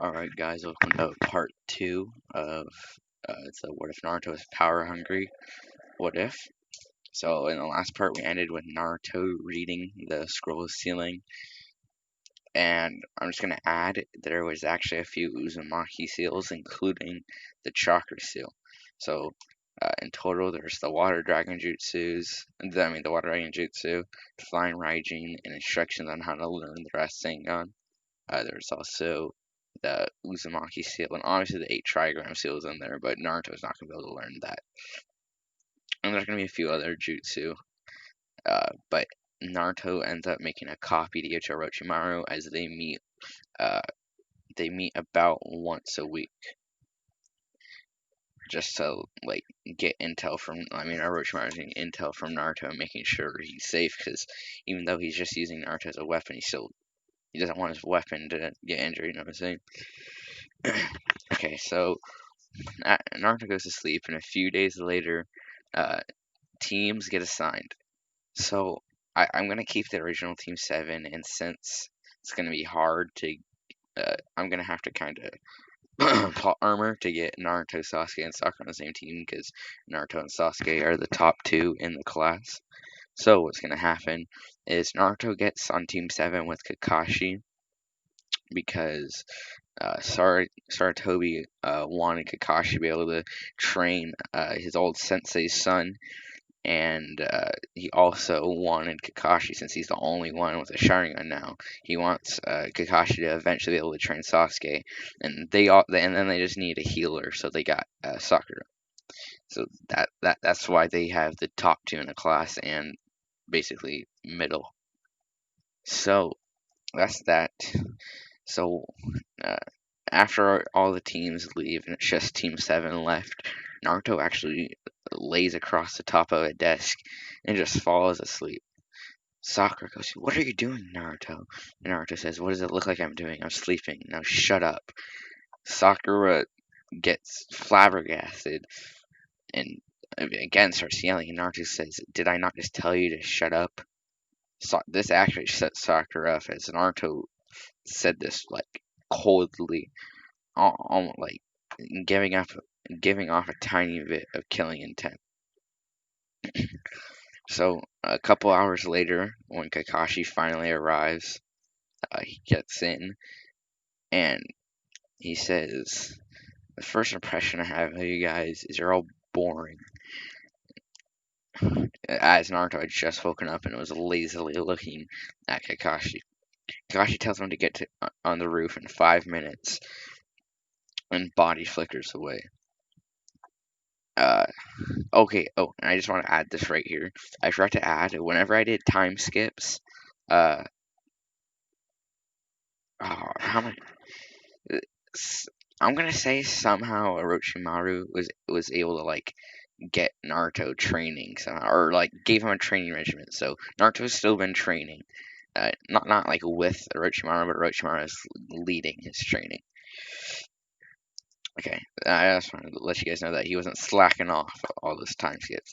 Alright guys, welcome to part 2 of it's a what if Naruto is power hungry? What if? So in the last part we ended with Naruto reading the scroll ceiling, and I'm just gonna add there was actually a few Uzumaki seals, including the chakra seal. So in total there's the water dragon jutsus, the water dragon jutsu, flying Raijin, and instructions on how to learn the Rasengan. There's also the Uzumaki seal, and obviously the 8 trigram seals in there, but Naruto's not going to be able to learn that. And there's going to be a few other jutsu, but Naruto ends up making a copy to give to Orochimaru as they meet. They meet about once a week, just to like get intel from. Orochimaru's getting intel from Naruto and making sure he's safe, because even though he's just using Naruto as a weapon, he doesn't want his weapon to get injured. You know what I'm saying? Okay, so Naruto goes to sleep, and a few days later, teams get assigned. So I'm gonna keep the original Team 7, and since it's gonna be hard to, I'm gonna have to kind of plot armor to get Naruto, Sasuke, and Sakura on the same team, because Naruto and Sasuke are the top 2 in the class. So what's gonna happen is Naruto gets on Team 7 with Kakashi, because Saratobi wanted Kakashi to be able to train his old sensei's son, and he also wanted Kakashi, since he's the only one with a Sharingan now. He wants Kakashi to eventually be able to train Sasuke, and then they just need a healer, so they got Sakura. So that's why they have the top 2 in the class and basically middle. So that's that. So uh, after all the teams leave and it's just Team 7 left, Naruto actually lays across the top of a desk and just falls asleep. Sakura goes, "What are you doing, Naruto?" And Naruto says, "What does it look like I'm doing? I'm sleeping. Now shut up." Sakura gets flabbergasted and again starts yelling, and Naruto says, "Did I not just tell you to shut up?" So this actually sets Sakura up, as Naruto said this like coldly, like giving off a tiny bit of killing intent. So a couple hours later, when Kakashi finally arrives, he gets in and he says, "The first impression I have of you guys is you're all boring." As Naruto had just woken up and was lazily looking at Kakashi. Kakashi tells him to get on the roof in 5 minutes, and body flickers away. Okay, oh, and I just want to add this right here. I forgot to add, whenever I did time skips, uh, how many? I'm gonna say somehow Orochimaru was able to like get Naruto training somehow, or like gave him a training regimen. So Naruto's still been training, not like with Orochimaru, but Orochimaru is leading his training. Okay, I just wanted to let you guys know that he wasn't slacking off all those time skips.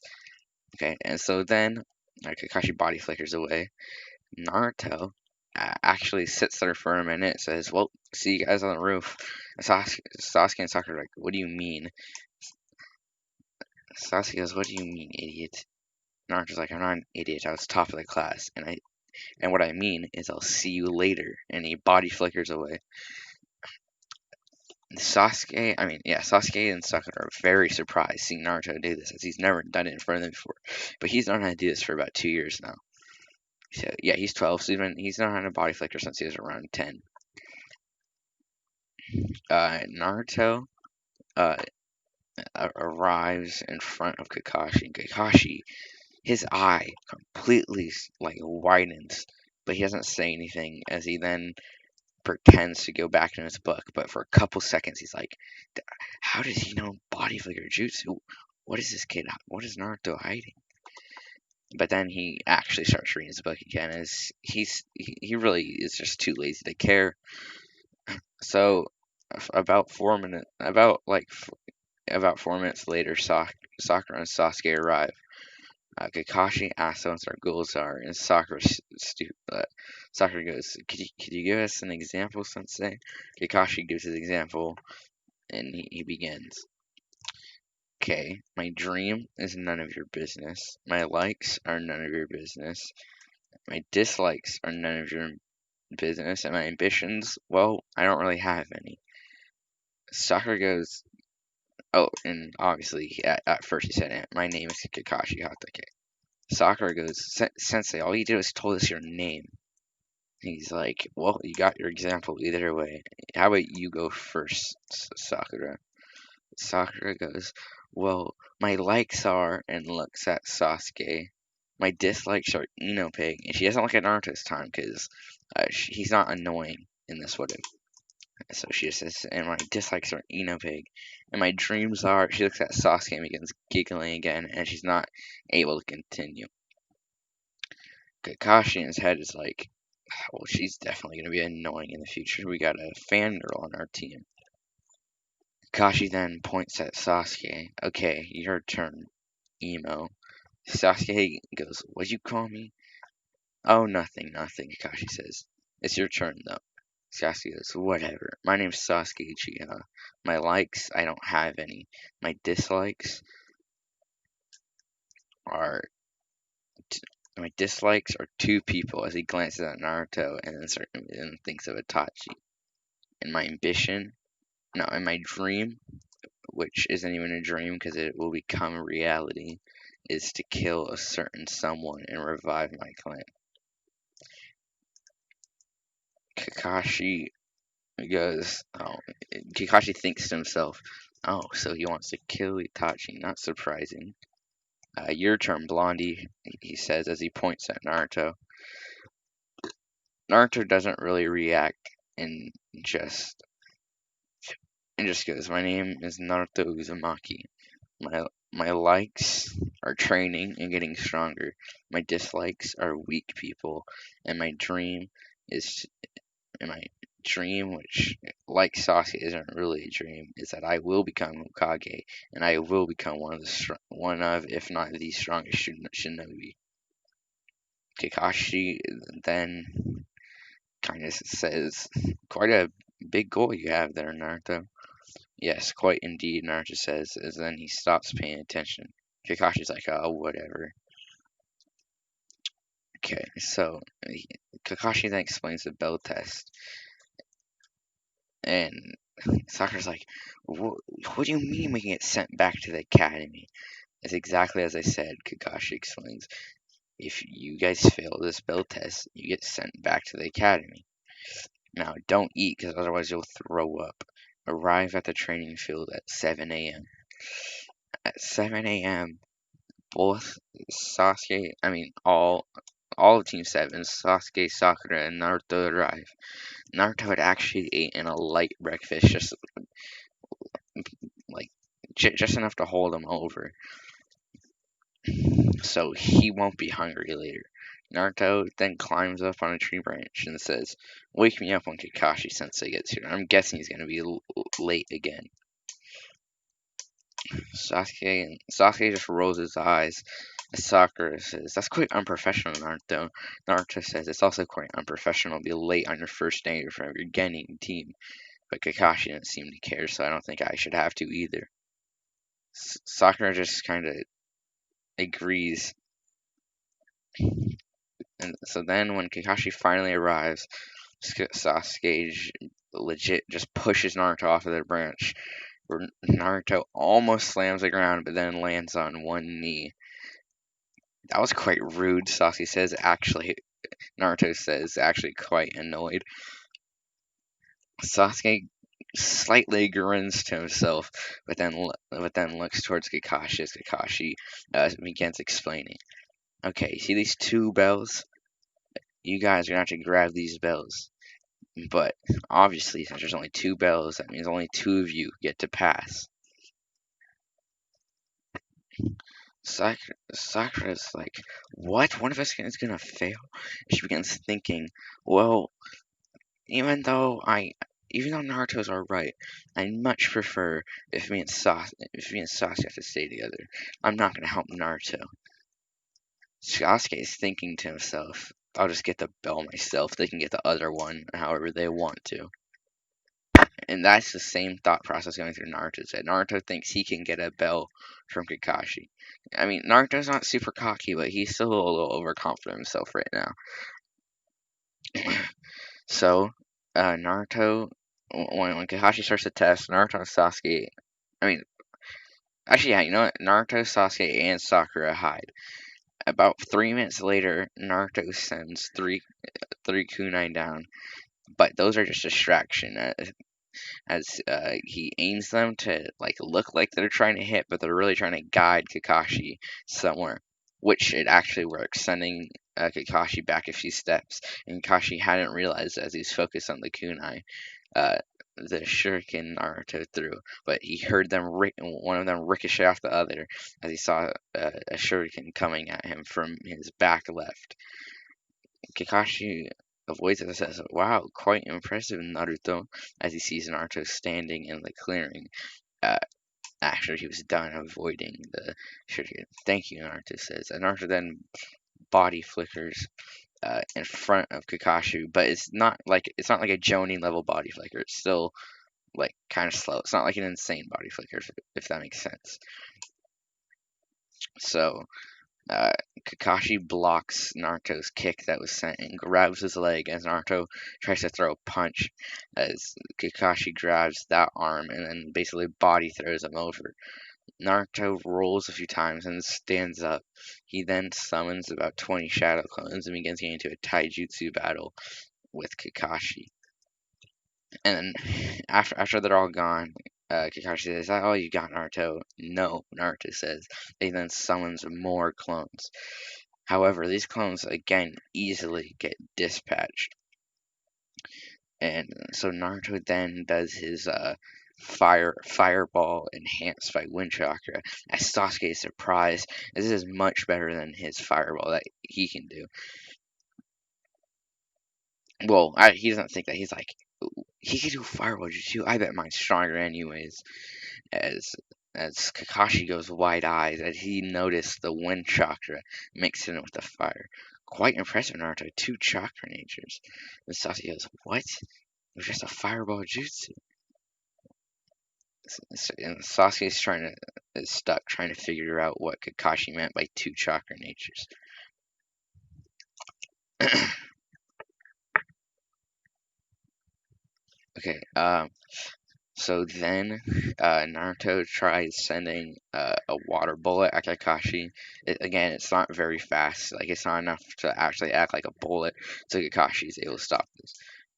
Okay, and so then Kakashi body flickers away. Naruto actually sits there for a minute, says, "Well, see you guys on the roof." And Sasuke and Sakura are like, "What do you mean?" Sasuke goes, "What do you mean, idiot?" Naruto's like, "I'm not an idiot. I was top of the class, and what I mean is I'll see you later." And he body flickers away. Sasuke and Sakura are very surprised seeing Naruto do this, as he's never done it in front of them before. But he's known how to do this for about 2 years now. So yeah, he's 12, so he's known how to body flicker since he was around 10. Naruto arrives in front of Kakashi, and Kakashi, his eye completely like widens, but he doesn't say anything, as he then pretends to go back in his book. But for a couple seconds, he's like, "How does he know body flicker jutsu? What is this kid? What is Naruto hiding?" But then he actually starts reading his book again, as he really is just too lazy to care. So about 4 minutes, about 4 minutes later, Sakura and Sasuke arrive. Kakashi asks what our goals are, and Sakura goes, could you give us an example, Sensei? Kakashi gives his example, and he begins. Okay, my dream is none of your business. My likes are none of your business. My dislikes are none of your business. And my ambitions, well, I don't really have any. Sakura goes, oh, and obviously, at first he said, my name is Kakashi Hatake. Sakura goes, Sensei, all you did was told us your name. He's like, well, you got your example either way. How about you go first, Sakura? Sakura goes, well, my likes are, and looks at Sasuke. My dislikes are Enopig, and she doesn't look at Naruto this time because he's not annoying in this what if. So she just says, and my dislikes are Enopig, and my dreams are. She looks at Sasuke and begins giggling again, and she's not able to continue. Kakashi in his head is like, well, she's definitely gonna be annoying in the future. We got a fangirl on our team. Kakashi then points at Sasuke. Okay, your turn, Emo. Sasuke goes, what'd you call me? Oh, nothing, nothing, Kakashi says. It's your turn, though. Sasuke goes, whatever. My name's Sasuke Uchiha. My likes, I don't have any. My dislikes are... My dislikes are two people as he glances at Naruto and thinks of Itachi. And my ambition... No, and my dream, which isn't even a dream because it will become a reality, is to kill a certain someone and revive my clan. Kakashi goes, oh, Kakashi thinks to himself, oh, so he wants to kill Itachi, not surprising. Your turn, Blondie, he says as he points at Naruto. Naruto doesn't really react and just goes, my name is Naruto Uzumaki. My likes are training and getting stronger. My dislikes are weak people, and my dream is which like Sasuke isn't really a dream, is that I will become Hokage and I will become one of, if not the strongest shinobi. Kakashi then kind of says, quite a big goal you have there, Naruto. Yes, quite indeed, Naruto says, as then he stops paying attention. Kakashi's like, oh, whatever. Okay, so Kakashi then explains the bell test. And Sakura's like, what do you mean we can get sent back to the academy? It's exactly as I said, Kakashi explains. If you guys fail this bell test, you get sent back to the academy. Now, don't eat, because otherwise you'll throw up. Arrive at the training field at 7 a.m. At 7 a.m., both all of Team 7, Sasuke, Sakura, and Naruto arrive. Naruto had actually eaten a light breakfast, just enough to hold him over, so he won't be hungry later. Naruto then climbs up on a tree branch and says, wake me up when Kakashi Sensei gets here. I'm guessing he's going to be late again. Sasuke just rolls his eyes as Sakura says, that's quite unprofessional, Naruto. Naruto says, it's also quite unprofessional to be late on your first day in front of your Genin team. But Kakashi doesn't seem to care, so I don't think I should have to either. Sakura just kind of agrees. And so then when Kakashi finally arrives, Sasuke legit just pushes Naruto off of the branch, where Naruto almost slams the ground, but then lands on one knee. That was quite rude, Sasuke says. Naruto says, actually quite annoyed. Sasuke slightly grins to himself, but then looks towards Kakashi as Kakashi begins explaining. Okay, see these two bells? You guys are gonna have to grab these bells. But obviously, since there's only two bells, that means only two of you get to pass. Sakura's like, what? One of us is gonna fail? She begins thinking, well, even though Naruto's alright, I much prefer if me and Sasuke have to stay together. I'm not gonna help Naruto. Sasuke is thinking to himself, I'll just get the bell myself. They can get the other one however they want to. And that's the same thought process going through Naruto's head. Naruto thinks he can get a bell from Kakashi. I mean, Naruto's not super cocky, but he's still a little overconfident himself right now. So, Naruto, when Kakashi starts the test, Naruto and Sasuke, I mean, actually, yeah, you know what? Naruto, Sasuke, and Sakura hide. About 3 minutes later, Naruto sends three kunai down, but those are just distraction. As he aims them to like look like they're trying to hit, but they're really trying to guide Kakashi somewhere, which it actually works, sending Kakashi back a few steps. And Kakashi hadn't realized as he's focused on the kunai, uh, the shuriken Naruto threw, but he heard one of them ricochet off the other as he saw a shuriken coming at him from his back left. Kakashi avoids it and says, "Wow, quite impressive, Naruto," as he sees Naruto standing in the clearing uh, after he was done avoiding the shuriken. "Thank you," Naruto says. And Naruto then body flickers in front of Kakashi, but it's not like a Jonin level body flicker. It's still like kind of slow. It's not like an insane body flicker, if that makes sense. So Uh, Kakashi blocks Naruto's kick that was sent and grabs his leg as Naruto tries to throw a punch as Kakashi grabs that arm and then basically body throws him over. Naruto rolls a few times and stands up. He then summons about 20 shadow clones and begins getting into a taijutsu battle with Kakashi. And then after they're all gone, Kakashi says, "Is that all you got, Naruto?" "No," Naruto says. He then summons more clones. However, these clones again easily get dispatched. And so Naruto then does his fireball enhanced by wind chakra. As Sasuke is surprised, this is much better than his fireball that he can do. Well, he doesn't think that. He's like, he can do fireball jutsu. I bet mine's stronger anyways. As Kakashi goes wide-eyed as he noticed the wind chakra mixed in with the fire. "Quite impressive, Naruto. 2 chakra natures." And Sasuke goes, "What? It was just a fireball jutsu." And Sasuke's is stuck trying to figure out what Kakashi meant by 2 chakra natures. Okay, so then Naruto tries sending a water bullet at Kakashi. Again, it's not very fast. Like, it's not enough to actually act like a bullet, so Kakashi is able to stop this.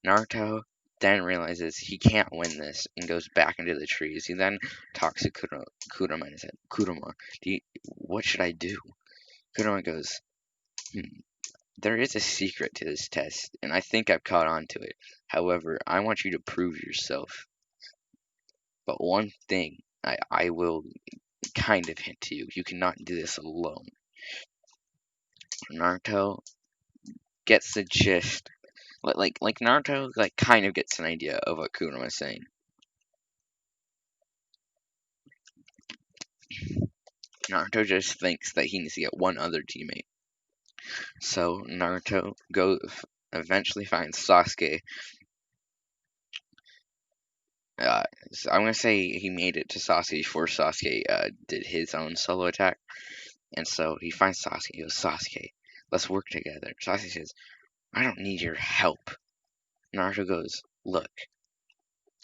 Naruto then realizes he can't win this and goes back into the trees. He then talks to Kurama and said, "Kurama, what should I do?" Kurama goes, "There is a secret to this test, and I think I've caught on to it. However, I want you to prove yourself. But one thing I will kind of hint to you. You cannot do this alone." Naruto gets the gist. Like Naruto kind of gets an idea of what Kurama is saying. Naruto just thinks that he needs to get one other teammate. So Naruto eventually finds Sasuke. So I'm gonna say he made it to Sasuke before Sasuke did his own solo attack. And so he finds Sasuke. He goes, "Sasuke, let's work together." Sasuke says, "I don't need your help." Naruto goes, "Look,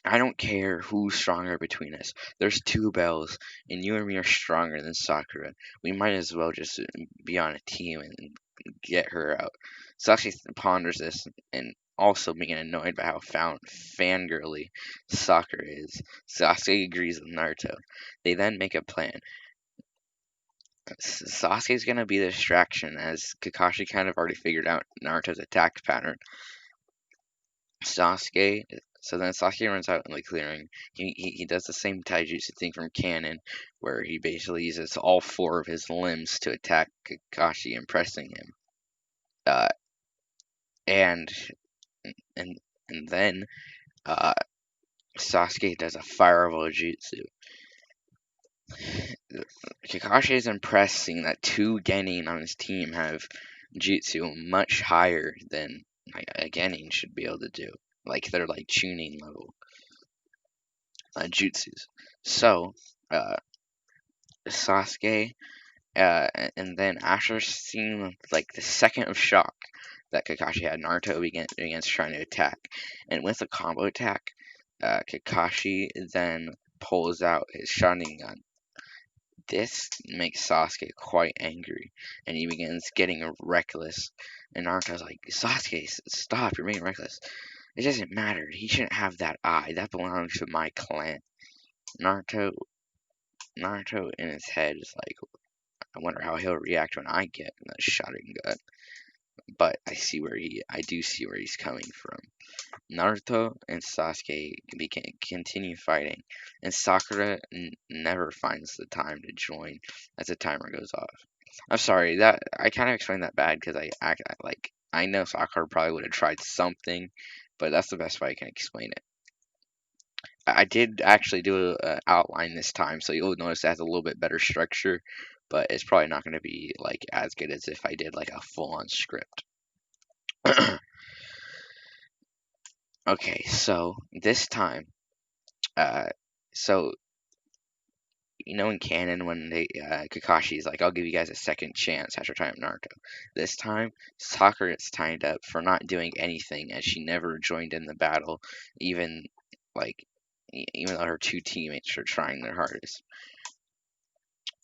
I don't care who's stronger between us. There's 2 bells, and you and me are stronger than Sakura. We might as well just be on a team and get her out." Sasuke ponders this and also being annoyed by how fangirly Sakura is. Sasuke agrees with Naruto. They then make a plan. Sasuke's gonna be the distraction as Kakashi kind of already figured out Naruto's attack pattern. So then Sasuke runs out in the clearing. He does the same taijutsu thing from Canon, where he basically uses all 4 of his limbs to attack Kakashi, impressing him. Uh, and and and then uh, Sasuke does a fireball jutsu. Kakashi is impressed seeing that two Genin on his team have jutsu much higher than like, a Genin should be able to do. Like they're like tuning level jutsus. So, uh, Sasuke, and then after seeing like the second of shock that Kakashi had, Naruto begins trying to attack, and with a combo attack, Kakashi then pulls out his Sharingan. This makes Sasuke quite angry, and he begins getting reckless. And Naruto's like, Sasuke, stop! You're being reckless. It doesn't matter. He shouldn't have that eye. That belongs to my clan. Naruto, Naruto in his head is like, I wonder how he'll react when I get that Sharingan. But I do see where he's coming from. Naruto and Sasuke continue fighting, and Sakura never finds the time to join as the timer goes off. I'm sorry that I kind of explained that bad because I know Sakura probably would have tried something, but that's the best way I can explain it. I did actually do an outline this time, so you'll notice it has a little bit better structure, but it's probably not going to be like as good as if I did like a full-on script. Okay, so this time, uh, so in canon when Kakashi's like, I'll give you guys a second chance after tying up Naruto. This time, Sakura gets tied up for not doing anything as she never joined in the battle, even like even though her two teammates are trying their hardest.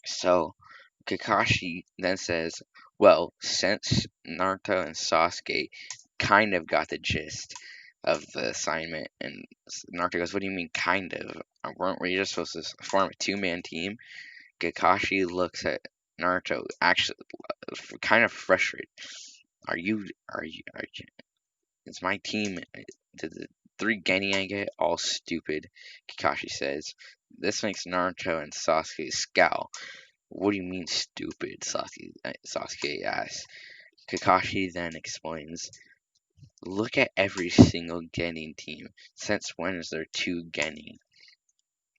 So Kakashi then says, well, since Naruto and Sasuke kind of got the gist of the assignment, and Naruto goes, what do you mean kind of? Weren't we just supposed to form a two-man team? Kakashi looks at Naruto, actually kind of frustrated. Are you, it's my team, did the three Genin I get all stupid? Kakashi says. This makes Naruto and Sasuke scowl. What do you mean stupid? Sasuke asks. Kakashi then explains, look at every single Genin team. Since when is there two Genin?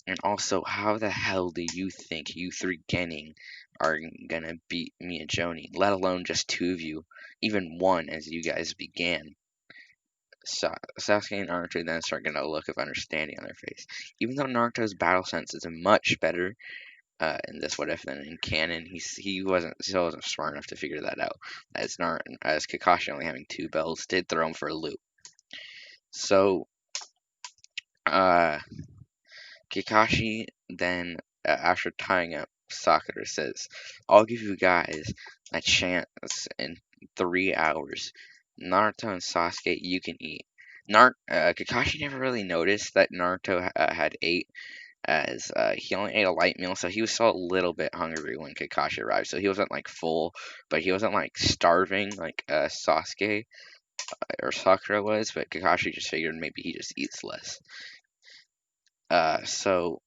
And also, how the hell do you think you three Genin are gonna beat me and Joni? Let alone just two of you, even one as you guys began. Sasuke and Naruto then start getting a look of understanding on their face. Even though Naruto's battle sense is much better in this what if than in canon, he still wasn't smart enough to figure that out. As Kakashi only having two bells did throw him for a loop. So uh, Kakashi then after tying up Sakura says, "I'll give you guys a chance in 3 hours. Naruto and Sasuke, you can eat." Kakashi never really noticed that Naruto had ate as he only ate a light meal, so he was still a little bit hungry when Kakashi arrived. So he wasn't like full, but he wasn't like starving like Sasuke or Sakura was. But Kakashi just figured maybe he just eats less. So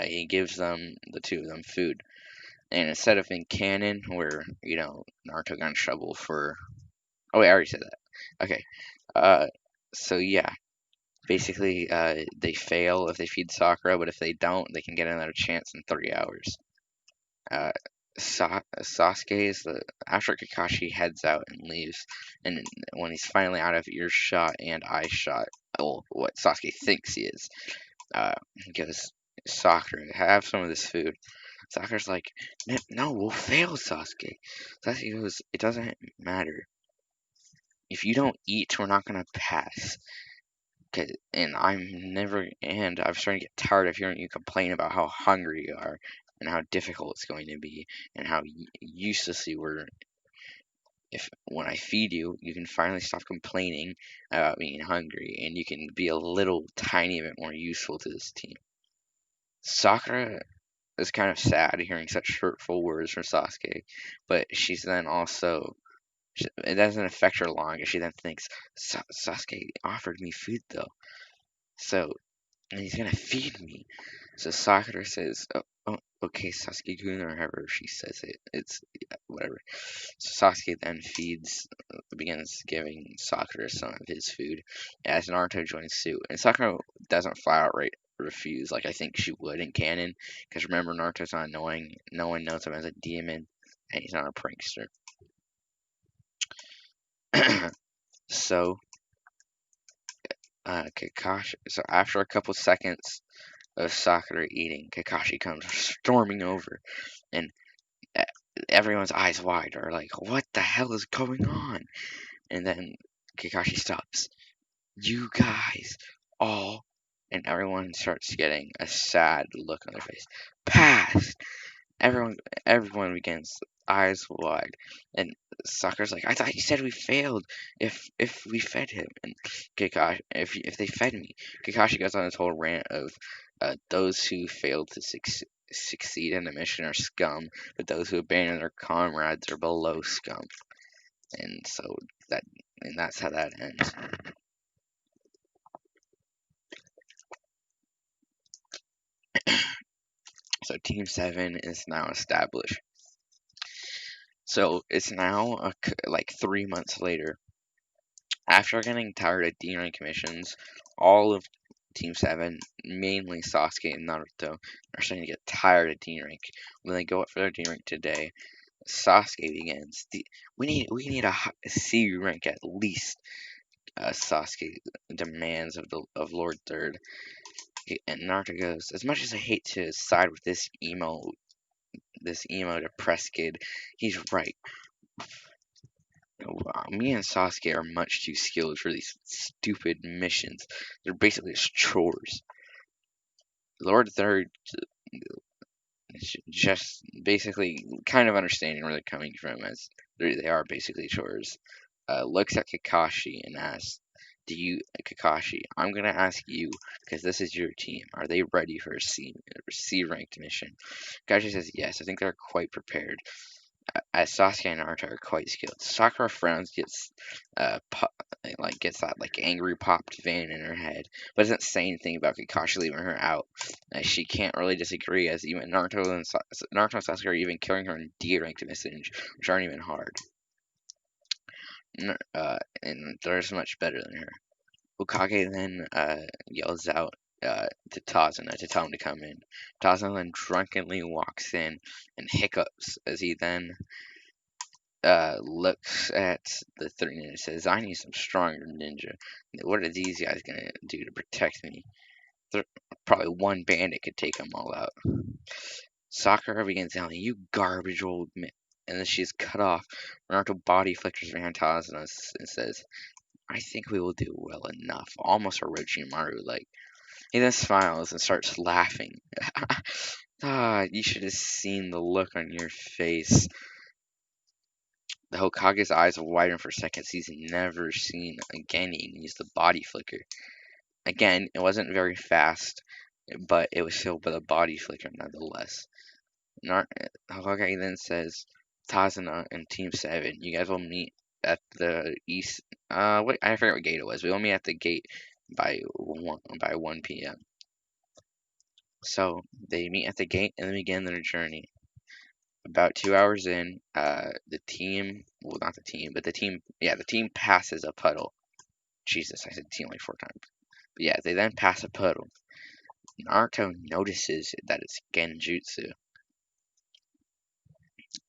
he gives them the two of them food, and instead of in canon where Naruto got in trouble for. Oh wait, I already said that. Okay. So yeah, basically, they fail if they feed Sakura, but if they don't, they can get another chance in 3 hours. Uh, Sasuke is after Kakashi heads out and leaves, and when he's finally out of earshot and eye shot, well, what Sasuke thinks he is, he goes, Sakura, have some of this food. Sakura's like, no, we'll fail, Sasuke. Sasuke goes, it doesn't matter. If you don't eat, we're not gonna pass. And I'm starting to get tired of hearing you complain about how hungry you are and how difficult it's going to be and how useless you were. If when I feed you, you can finally stop complaining about being hungry and you can be a little tiny bit more useful to this team. Sakura is kind of sad hearing such hurtful words from Sasuke, but she's then also it doesn't affect her long as she then thinks Sasuke offered me food though. So and he's gonna feed me. So Sakura says, oh, okay, Sasuke-kun, or however she says it. It's whatever. So Sasuke then begins giving Sakura some of his food as Naruto joins suit. And Sakura doesn't flat out refuse, like I think she would in canon. Because remember, Naruto's not annoying. No one knows him as a demon, and he's not a prankster. So, Kakashi. So after a couple seconds of Sakura eating, Kakashi comes storming over, and e- everyone's eyes wide are like, "What the hell is going on?" And then Kakashi stops. You guys all, and everyone starts getting a sad look on their face. Pass. Everyone, everyone begins eyes wide, and Sakura's like, "I thought you said we failed. If we fed him, and Kakashi, if they fed me." Kakashi goes on this whole rant of those who failed to succeed in the mission are scum, but those who abandon their comrades are below scum. And so that, and that's how that ends. So Team 7 is now established. So it's now like 3 months later. After getting tired of D rank missions, all of Team 7, mainly Sasuke and Naruto, are starting to get tired of D rank. When they go up for their D rank today, Sasuke begins. We need a C rank at least. Sasuke demands of Lord Third, and Naruto goes. As much as I hate to side with this emo depressed kid, he's right. Me and Sasuke are much too skilled for these stupid missions. They're basically just chores. Lord Third just basically kind of understanding where they're coming from, as they are basically chores. Looks at Kakashi and asks, "Do you, Kakashi? I'm gonna ask you because this is your team. Are they ready for a C ranked mission?" Kakashi says, "Yes. I think they're quite prepared." As Sasuke and Naruto are quite skilled. Sakura frowns, gets gets that like angry popped vein in her head, but doesn't say anything about Kakashi leaving her out. She can't really disagree, as even Naruto and Sasuke are even killing her in D ranked missions, which aren't even hard. And they're just much better than her. Ukage then yells out to Tazuna to tell him to come in. Tazuna then drunkenly walks in and hiccups as he then looks at the three and says, "I need some stronger ninja. What are these guys gonna do to protect me? Probably one bandit could take them all out." Sakura begins yelling, "You garbage old man!" And then she's cut off. Naruto body flickers behind Tazuna and says, "I think we will do well enough." Almost Orochimaru like. He then smiles and starts laughing. You should have seen the look on your face. The Hokage's eyes widen for seconds he's never seen again. He used the body flicker. Again, it wasn't very fast, but it was still but a body flicker nonetheless. Hokage then says, "Tazuna and Team 7, you guys will meet at the east. Wait, I forget what gate it was. We will meet at the gate by 1 p.m. So they meet at the gate and then begin their journey. About 2 hours in, the team, well, not the team, but the team passes a puddle. Jesus, I said team like 4 times. But yeah, they then pass a puddle. Naruto notices that it's genjutsu,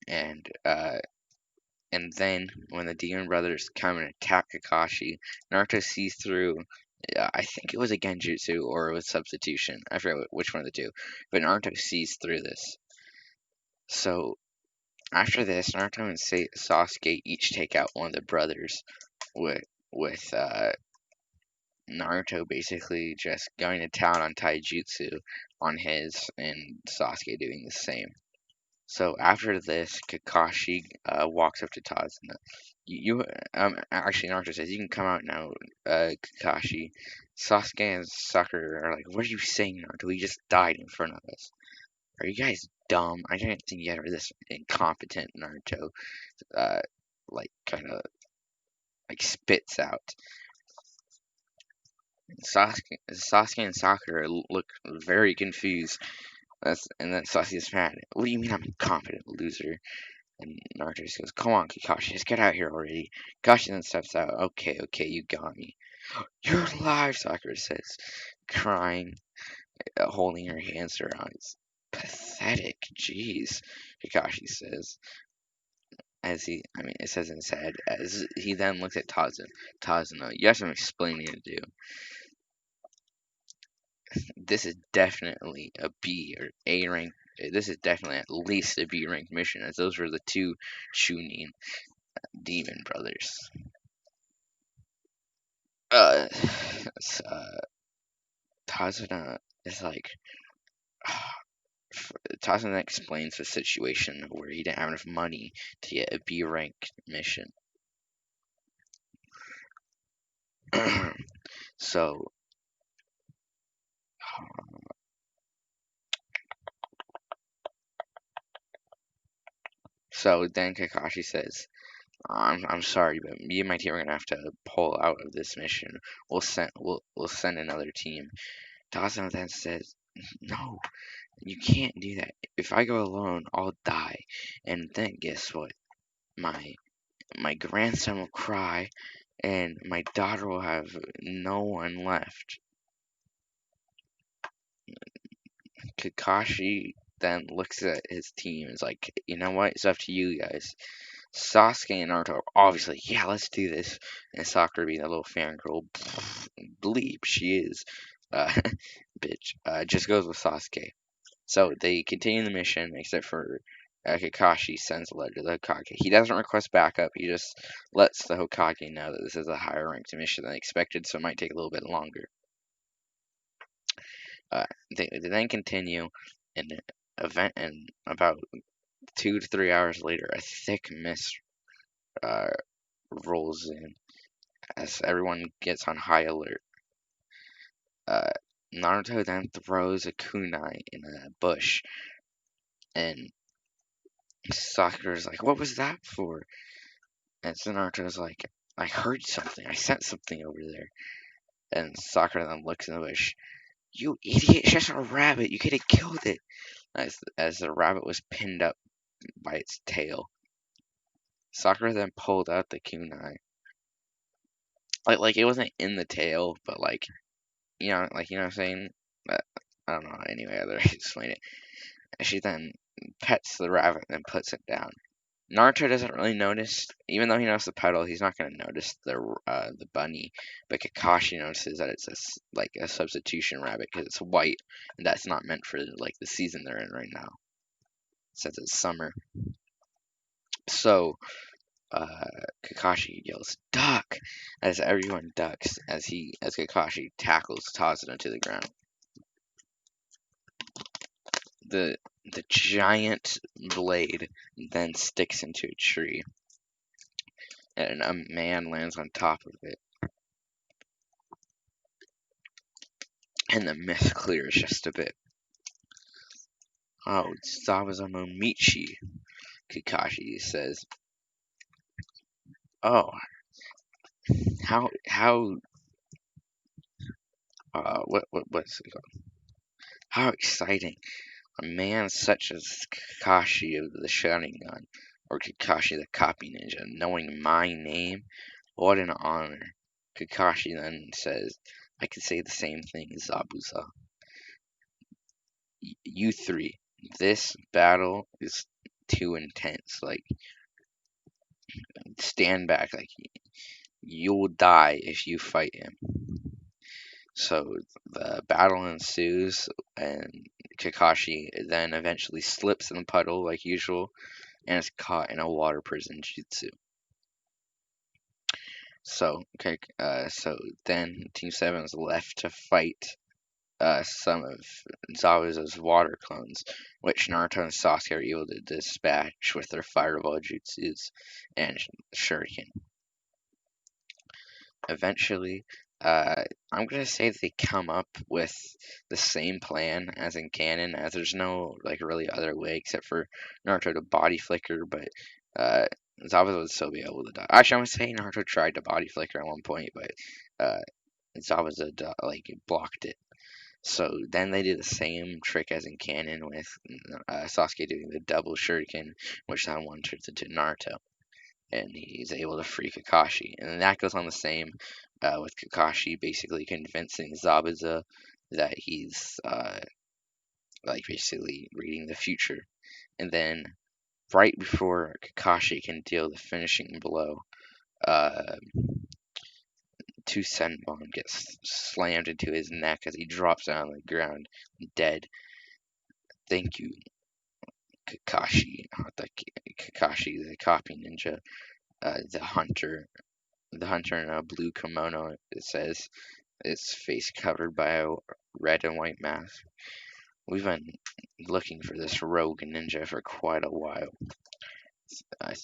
and then when the demon brothers come and attack Kakashi, Naruto sees through. I think it was a genjutsu or it was substitution. I forget which one of the two, but Naruto sees through this. So after this, Naruto and Sasuke each take out one of the brothers, with with Naruto basically just going to town on taijutsu on his, and Sasuke doing the same. So after this, Kakashi walks up to Tazuna. Actually, Naruto says, "You can come out now, Kakashi." Sasuke and Sakura are like, "What are you saying, Naruto? He just died in front of us. Are you guys dumb? I didn't think you guys were this incompetent." Naruto, kind of like spits out. Sasuke and Sakura look very confused. And then Sasuke's mad. "What do you mean I'm incompetent, loser?" And Naruto just goes, "Come on, Kakashi, just get out here already." Kakashi then steps out. "Okay, you got me." "You're alive," Sakura says, crying. holding her hands around. It's pathetic. Jeez, Kakashi says. It says in his head, as he then looks at Tazuna. Tazuna, you have some explaining to do. This is definitely a B or A rank. This is definitely at least a B rank mission, as those were the two Chunin demon brothers. Uh, Tazuna is like, Tazuna explains the situation where he didn't have enough money to get a B rank mission. so, so then Kakashi says, I'm sorry, but me and my team are gonna have to pull out of this mission. We'll send another team. Tazuna then says, no, you can't do that. If I go alone, I'll die. And then guess what? My grandson will cry, and my daughter will have no one left. Kakashi then looks at his team and is like, you know what? It's up to you guys. Sasuke and Naruto are obviously, yeah, let's do this. And Sakura being a little fangirl, bleep, she is. Uh, bitch. Just goes with Sasuke. So they continue the mission, except for Kakashi sends a letter to the Hokage. He doesn't request backup. He just lets the Hokage know that this is a higher ranked mission than expected, so it might take a little bit longer. They then continue an event, and about 2 to 3 hours later, a thick mist uh, rolls in as everyone gets on high alert. Uh, Naruto then throws a kunai in a bush, and Sakura's like, "What was that for?" And so Naruto's like, "I heard something. I sent something over there." And Sakura then looks in the bush. "You idiot! It's just a rabbit. You could have killed it." As the rabbit was pinned up by its tail. Sakura then pulled out the kunai. Like it wasn't in the tail, but you know what I'm saying? I don't know any other way to explain it. And she then pets the rabbit and puts it down. Naruto doesn't really notice, even though he knows the petal, he's not going to notice the bunny. But Kakashi notices that it's like a substitution rabbit because it's white, and that's not meant for like the season they're in right now, since it's summer. So Kakashi yells "duck" as everyone ducks as Kakashi tackles Tazuna to the ground. The giant blade then sticks into a tree, and a man lands on top of it. And the mist clears just a bit. "Oh, Zabuza Momichi," Kakashi says. "Oh, how what's it called? How exciting! A man such as Kakashi of the Sharingan, or Kakashi the Copy Ninja, knowing my name, what an honor." Kakashi then says, "I could say the same thing, Zabuza. You three, this battle is too intense. Like, stand back. Like, you'll die if you fight him." So the battle ensues, and Kakashi then eventually slips in the puddle like usual and is caught in a water prison jutsu. So, okay, so then Team 7 is left to fight some of Zabuza's water clones, which Naruto and Sasuke are able to dispatch with their fireball jutsus and shuriken. Eventually, I'm gonna say that they come up with the same plan as in canon, as there's no like really other way except for Naruto to body flicker, but uh, Zabuza would still be able to die. Actually, I'm gonna say Naruto tried to body flicker at one point, but uh, Zabuza like blocked it. So then they do the same trick as in canon with Sasuke doing the double shuriken, which then one turns into Naruto. and he's able to free Kakashi. And that goes on the same with Kakashi basically convincing Zabuza that he's like basically reading the future. And then right before Kakashi can deal the finishing blow, uh, two Senbon gets slammed into his neck as he drops down on the ground, dead. Thank you, Kakashi. Kakashi, the copy ninja, the hunter. The hunter in a blue kimono, it says, his face covered by a red and white mask. We've been looking for this rogue ninja for quite a while.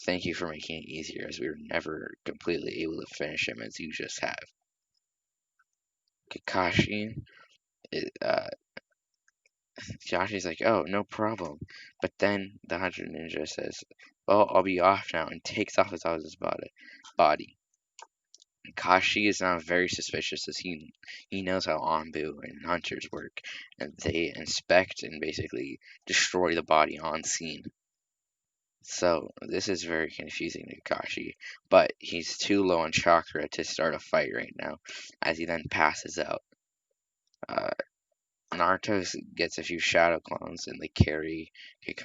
Thank you for making it easier, as we were never completely able to finish him as you just have. Kakashi, uh, Kakashi's like, oh, no problem. But then the hunter ninja says, well, I'll be off now, and takes off his body. Kashi is now very suspicious as he knows how Anbu and hunters work, and they inspect and basically destroy the body on scene. So this is very confusing to Kakashi, but he's too low on chakra to start a fight right now, as he then passes out. Uh, Naruto gets a few shadow clones and they carry